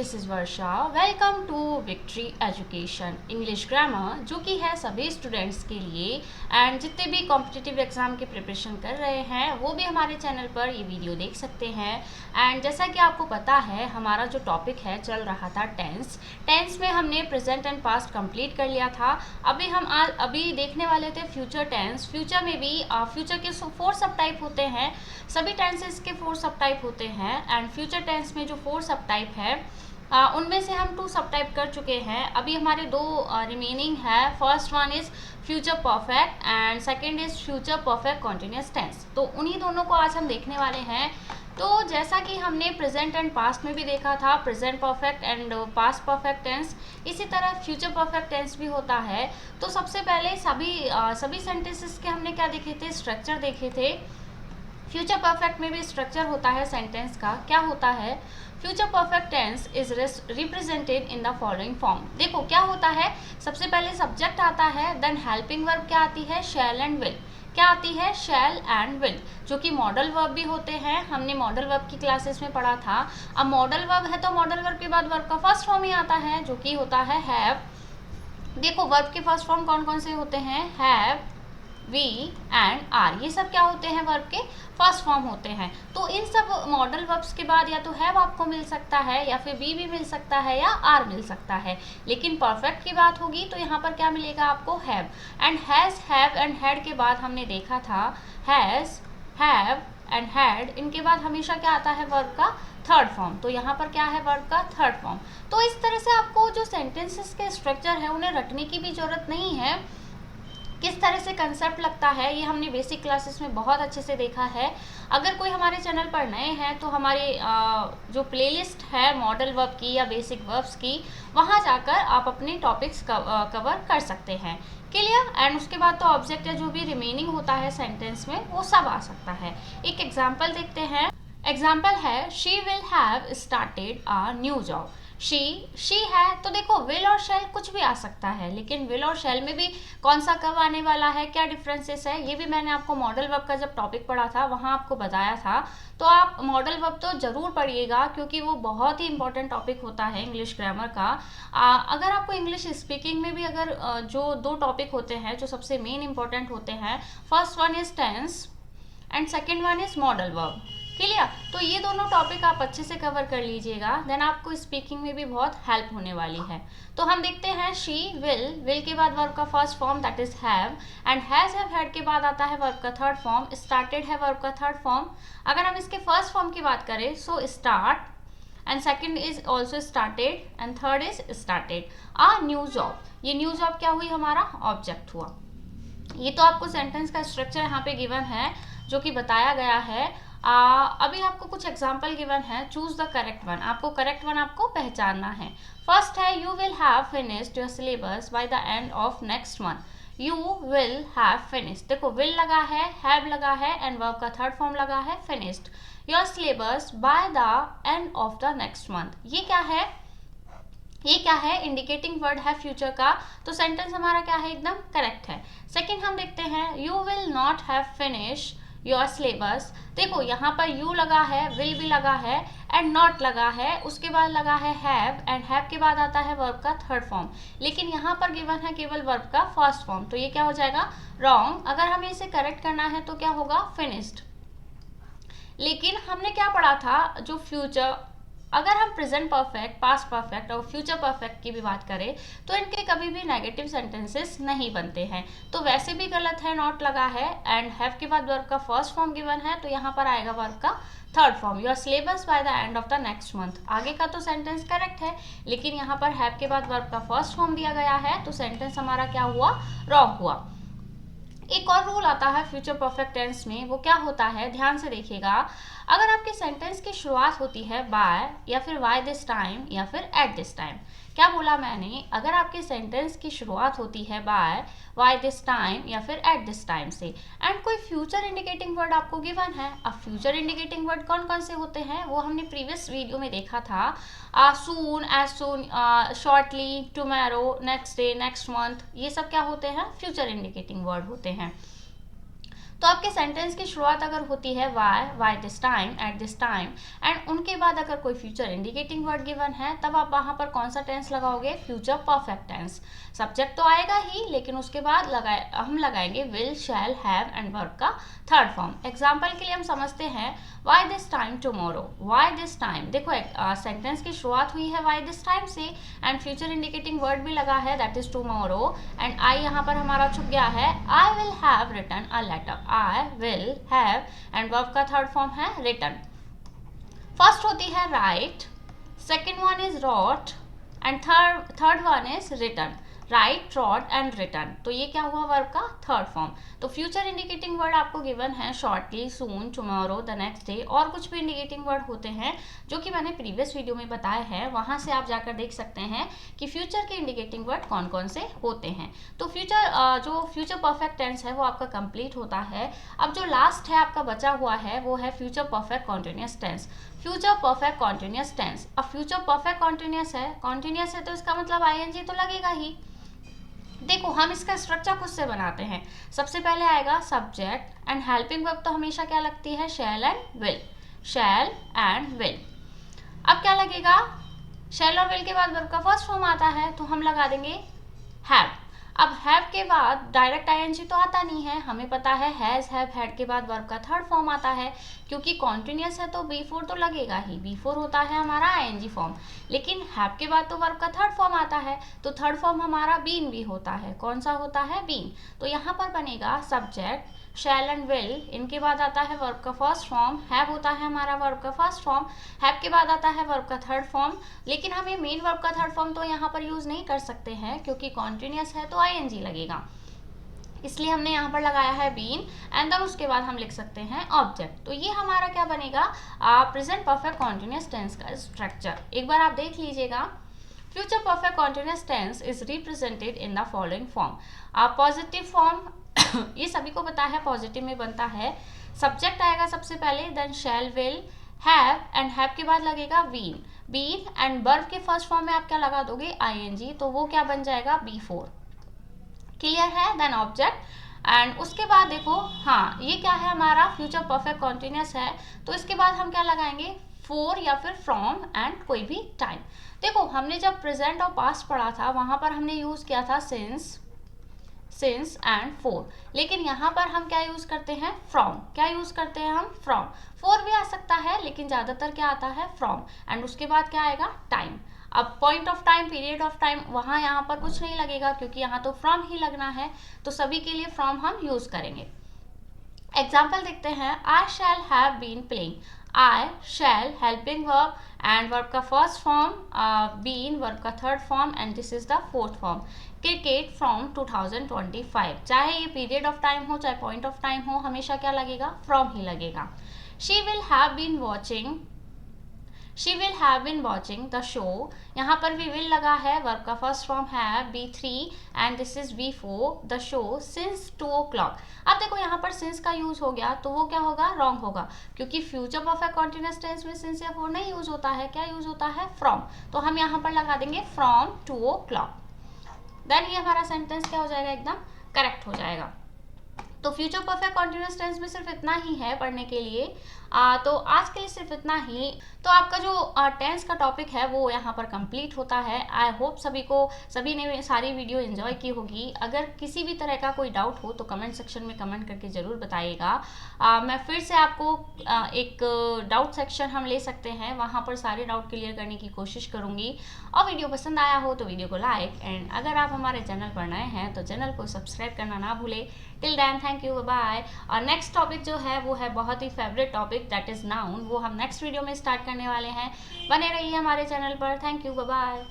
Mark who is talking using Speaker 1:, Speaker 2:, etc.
Speaker 1: This is Varsha. Welcome to victory education English grammar, जो कि है सभी स्टूडेंट्स के लिए एंड जितने भी कॉम्पिटिटिव एग्ज़ाम की प्रिपरेशन कर रहे हैं वो भी हमारे चैनल पर ये वीडियो देख सकते हैं। एंड जैसा कि आपको पता है, हमारा जो टॉपिक है चल रहा था टेंस में हमने प्रेजेंट एंड पास्ट कंप्लीट कर लिया था। अभी देखने वाले थे फ्यूचर टेंस। फ्यूचर में भी फ्यूचर के 4 सब टाइप होते हैं, सभी टेंसेस के 4 सब टाइप होते हैं एंड फ्यूचर टेंस में जो 4 सब टाइप है उनमें से हम 2 सब टाइप कर चुके हैं। अभी हमारे 2 रिमेनिंग है। First one is future perfect and second is future perfect continuous tense. तो उन्हीं दोनों को आज हम देखने वाले हैं। तो जैसा कि हमने प्रेजेंट एंड पास्ट में भी देखा था, present perfect and past perfect tense, इसी तरह फ्यूचर परफेक्ट टेंस भी होता है। तो सबसे पहले सभी सेंटेंसेस के हमने क्या देखे थे, स्ट्रक्चर देखे थे। फ्यूचर परफेक्ट में भी स्ट्रक्चर होता है सेंटेंस का। क्या होता है? Future perfect tense is represented in the following form. देखो क्या होता है, सबसे पहले सब्जेक्ट आता है, देन हेल्पिंग वर्ब क्या आती है, शैल एंड विल। क्या आती है? शैल एंड विल, जो कि मॉडल वर्ब भी होते हैं। हमने मॉडल वर्ब की क्लासेस में पढ़ा था। अब मॉडल वर्ब है तो मॉडल वर्ब के बाद वर्ब का फर्स्ट फॉर्म ही आता है, जो कि होता है हैव। देखो वर्ब के फर्स्ट फॉर्म कौन कौन से होते हैं, हैव, वी एंड आर। ये सब क्या होते हैं, वर्ब के फर्स्ट फॉर्म होते हैं। तो इन सब मॉडल वर्ब्स के बाद या तो हैव आपको मिल सकता है, या फिर बी भी मिल सकता है, या आर मिल सकता है। लेकिन परफेक्ट की बात होगी तो यहाँ पर क्या मिलेगा आपको, have. And has, have and had के बाद हमने देखा था हैज, हैव एंड हैड, इनके बाद हमेशा क्या आता है, वर्ब का थर्ड फॉर्म। तो यहाँ पर क्या है, वर्ब का थर्ड फॉर्म। तो इस तरह से आपको जो सेंटेंसेस के स्ट्रक्चर है उन्हें रटने की भी जरूरत नहीं है। किस तरह से कंसेप्ट लगता है ये हमने बेसिक क्लासेस में बहुत अच्छे से देखा है। अगर कोई हमारे चैनल पर नए हैं तो हमारे जो प्लेलिस्ट है मॉडल वर्ब की या बेसिक वर्ब्स की, वहाँ जाकर आप अपने टॉपिक्स कवर कर सकते हैं। क्लियर? एंड उसके बाद तो ऑब्जेक्ट या जो भी रिमेनिंग होता है सेंटेंस में वो सब आ सकता है। एक एग्जाम्पल देखते हैं। एग्जाम्पल है, she will have started a new job. She है तो देखो विल और शैल कुछ भी आ सकता है, लेकिन विल और शैल में भी कौन सा कब आने वाला है, क्या डिफरेंसेस है, ये भी मैंने आपको मॉडल वर्ब का जब टॉपिक पढ़ा था वहाँ आपको बताया था। तो आप मॉडल वर्ब तो जरूर पढ़िएगा, क्योंकि वो बहुत ही इंपॉर्टेंट टॉपिक होता है इंग्लिश ग्रामर का। अगर आपको इंग्लिश स्पीकिंग में भी अगर जो 2 टॉपिक होते हैं जो सबसे मेन इंपॉर्टेंट होते हैं, first one is tense and second one is modal verb. Clear? तो ये दोनों टॉपिक आप अच्छे से कवर कर लीजिएगा, देन आपको स्पीकिंग में भी बहुत हेल्प होने वाली है। तो हम देखते हैं शी विल के बाद वर्ब का first form that is have, and has, have, had के बाद आता है वर्ब का थर्ड फॉर्म, स्टार्टेड है वर्ब का थर्ड फॉर्म। अगर हम इसके फर्स्ट फॉर्म की बात करें, so start and second is also started and third is started a new job. ये न्यू जॉब क्या हुई, हमारा ऑब्जेक्ट हुआ। ये तो आपको सेंटेंस का स्ट्रक्चर यहाँ पे गिवन है, जो कि बताया गया है। अभी आपको कुछ एग्जाम्पल गिवन है, चूज द करेक्ट वन। आपको करेक्ट वन आपको पहचानना है। फर्स्ट है, you will have finished your syllabus by the end of next month. You will have finished, देखो विल लगा है, हैव लगा है एंड वर्ब का थर्ड फॉर्म लगा है finished your syllabus by the end of the next month. ये क्या है, ये क्या है, इंडिकेटिंग वर्ड है फ्यूचर का। तो सेंटेंस हमारा क्या है, एकदम करेक्ट है। सेकंड हम देखते हैं, you will not have finish your syllabus. देखो यहाँ पर यू लगा है, विल भी लगा है एंड नॉट लगा है, उसके बाद लगा है हैव एंड हैव के बाद आता है वर्ब का थर्ड फॉर्म। लेकिन यहाँ पर गिवन है केवल वर्ब का फर्स्ट फॉर्म, तो ये क्या हो जाएगा, रॉन्ग। अगर हमें इसे करेक्ट करना है तो क्या होगा, फिनिश्ड। लेकिन हमने क्या पढ़ा था, जो फ्यूचर, अगर हम प्रेजेंट परफेक्ट, पास्ट परफेक्ट और फ्यूचर परफेक्ट की भी बात करें तो इनके कभी भी नेगेटिव सेंटेंसेस नहीं बनते हैं। तो वैसे भी गलत है, नॉट लगा है एंड हैव के बाद वर्ब का फर्स्ट फॉर्म गिवन है, तो यहाँ पर आएगा वर्ब का third form, your syllabus by the end of the next month. आगे का तो सेंटेंस करेक्ट है, लेकिन यहाँ पर हैव के बाद वर्ब का फर्स्ट फॉर्म दिया गया है, तो सेंटेंस हमारा क्या हुआ, रॉन्ग हुआ। एक और रूल आता है फ्यूचर परफेक्ट टेंस में, वो क्या होता है, ध्यान से देखिएगा। अगर आपके सेंटेंस की शुरुआत होती है बाय या फिर वाई दिस टाइम या फिर एट दिस टाइम, क्या बोला मैंने, अगर आपके सेंटेंस की शुरुआत होती है बाय, वाई दिस टाइम या फिर एट दिस टाइम से, एंड कोई फ्यूचर इंडिकेटिंग वर्ड आपको गिवन है। अब फ्यूचर इंडिकेटिंग वर्ड कौन कौन से होते हैं वो हमने प्रीवियस वीडियो में देखा था। Soon, as soon, shortly, tomorrow, next day, next month, ये सब क्या होते हैं, फ्यूचर इंडिकेटिंग वर्ड होते हैं। तो आपके सेंटेंस की शुरुआत अगर होती है by this time, at this time, and उनके बाद अगर कोई फ्यूचर इंडिकेटिंग वर्ड गिवन है, तब आप वहाँ पर कौन सा टेंस लगाओगे? Future perfect tense. सब्जेक्ट तो आएगा ही, लेकिन उसके बाद हम लगाएंगे will, shall, have and verb का थर्ड फॉर्म। एग्जाम्पल के लिए हम समझते हैं by this time tomorrow, by this time. देखो सेंटेंस की शुरुआत हुई है वाई दिस टाइम से, एंड फ्यूचर इंडिकेटिंग वर्ड भी लगा है, that is tomorrow, and I यहाँ पर हमारा छुप गया है। I will have written a letter, I will have, and verb का थर्ड फॉर्म है रिटन। फर्स्ट होती है right, second one is wrote, and third one is written. Right, wrote and return, तो ये क्या हुआ? वर्ब का थर्ड फॉर्म। तो फ्यूचर इंडिकेटिंग वर्ड आपको गिवन है shortly, soon, tomorrow, the next day, और कुछ भी इंडिकेटिंग वर्ड होते हैं जो कि मैंने प्रीवियस वीडियो में बताए हैं, वहां से आप जाकर देख सकते हैं कि फ्यूचर के इंडिकेटिंग वर्ड कौन कौन से होते हैं। तो जो फ्यूचर परफेक्ट टेंस है वो आपका कंप्लीट होता है। अब जो लास्ट है आपका बचा हुआ है वो है future perfect continuous tense. Future perfect continuous tense, अब फ्यूचर परफेक्ट कॉन्टिन्यूअस है तो इसका मतलब आईएनजी तो लगेगा ही। देखो हम इसका स्ट्रक्चर खुद से बनाते हैं। सबसे पहले आएगा सब्जेक्ट, एंड हेल्पिंग वर्ब तो हमेशा क्या लगती है? Shall and will, shall and will. अब क्या लगेगा? शैल और विल के बाद वर्ब का फर्स्ट फॉर्म आता है, तो हम लगा देंगे हैव। अब हैव के बाद डायरेक्ट आईएनजी तो आता नहीं है, हमें पता है हैज, हैव, हैड के बाद वर्ब का थर्ड फॉर्म आता है। क्योंकि कॉन्टिन्यूअस है तो बी4 तो लगेगा ही, बी4 होता है हमारा आईएनजी फॉर्म। लेकिन हैव के बाद तो वर्ब का थर्ड फॉर्म आता है, तो थर्ड फॉर्म हमारा बीन भी होता है। कौन सा होता है? बीन। तो यहाँ पर बनेगा सब्जेक्ट, शैल एंड विल, इनके बाद आता है वर्ब का फर्स्ट फॉर्म, हैव होता है हमारा वर्ब का फर्स्ट फॉर्म, हैव के बाद आता है वर्ब का थर्ड फॉर्म। लेकिन हमें मेन वर्ब का थर्ड फॉर्म तो यहाँ पर यूज नहीं कर सकते हैं, क्योंकि कॉन्टिन्यूअस है तो आईएनजी लगेगा, इसलिए हमने यहाँ पर लगाया है बीन, एंड देन उसके बाद हम लिख सकते हैं ऑब्जेक्ट। तो ये हमारा क्या बनेगा? प्रेजेंट परफेक्ट कॉन्टिन्यूअस टेंस का स्ट्रक्चर। एक बार आप देख लीजिएगा। Future perfect continuous tense is represented in the following form. Positive form ये सभी को पता है पॉजिटिव में बनता है। सब्जेक्ट आएगा सबसे पहले, then shall, will, have, and have के बाद लगेगा बीन, बीन, एंड वर्ब के फर्स्ट फॉर्म में आप क्या लगा दोगे? आईएनजी, तो वो क्या बन जाएगा? बी4। क्लियर है? देन ऑब्जेक्ट, एंड उसके बाद देखो, हाँ ये क्या है हमारा? फ्यूचर परफेक्ट कॉन्टिन्यूअस है, तो इसके बाद हम क्या लगाएंगे? फॉर या फिर फ्रॉम एंड कोई भी टाइम। देखो हमने जब प्रेजेंट और पास्ट पढ़ा था वहां पर हमने यूज किया था सिंस एंड फॉर, लेकिन यहाँ पर हम क्या यूज करते हैं? फ्रॉम। क्या यूज करते हैं हम? फ्रॉम। फॉर भी आ सकता है, लेकिन ज्यादातर क्या आता है? फ्रॉम, एंड उसके बाद क्या आएगा? टाइम। अब point of time, period of time, वहाँ यहाँ पर कुछ नहीं लगेगा, क्योंकि यहाँ तो फ्रॉम ही लगना है, तो सभी के लिए फ्रॉम हम यूज करेंगे। एग्जाम्पल देखते हैं। I shall have been playing, I shall helping verb, and verb का फर्स्ट फॉर्म बीन, वर्ब का third form, and this is the fourth form. Cricket from 2025, चाहे ये पीरियड ऑफ टाइम हो चाहे पॉइंट ऑफ टाइम हो, हमेशा क्या लगेगा? फ्रॉम ही लगेगा। She will have been watching, she will have been watching the show, यहाँ पर भी विल लगा है, वर्ब का फर्स्ट फॉर्म है B3, and this is B4, the show since 2 o'clock। अब देखो यहाँ पर सिंस का यूज हो गया, तो वो क्या होगा? रॉन्ग होगा, क्योंकि फ्यूचर परफेक्ट कॉन्टिन्यूअस टेंस में सिंस या फॉर नहीं यूज होता है। क्या यूज होता है? फ्रॉम। तो हम यहाँ पर लगा देंगे फ्रॉम 2 o'clock। देन ये हमारा सेंटेंस क्या हो जाएगा? एकदम करेक्ट हो जाएगा। तो फ्यूचर परफेक्ट कॉन्टिन्यूअस टेंस में सिर्फ इतना ही है पढ़ने के लिए। तो आज के लिए सिर्फ इतना ही। तो आपका जो टेंस का टॉपिक है वो यहाँ पर कंप्लीट होता है। आई होप सभी ने सारी वीडियो एंजॉय की होगी। अगर किसी भी तरह का कोई डाउट हो तो कमेंट सेक्शन में कमेंट करके ज़रूर बताइएगा। मैं फिर से आपको एक डाउट सेक्शन हम ले सकते हैं, वहाँ पर सारे डाउट क्लियर करने की कोशिश करूँगी। और वीडियो पसंद आया हो तो वीडियो को लाइक, एंड अगर आप हमारे चैनल पर नए हैं तो चैनल को सब्सक्राइब करना ना भूलें। Till then thank you, bye. और नेक्स्ट टॉपिक जो है वो है बहुत ही favourite topic, that is noun. वो हम नेक्स्ट वीडियो में स्टार्ट करने वाले हैं। बने रहिए हमारे चैनल पर। Thank you, bye.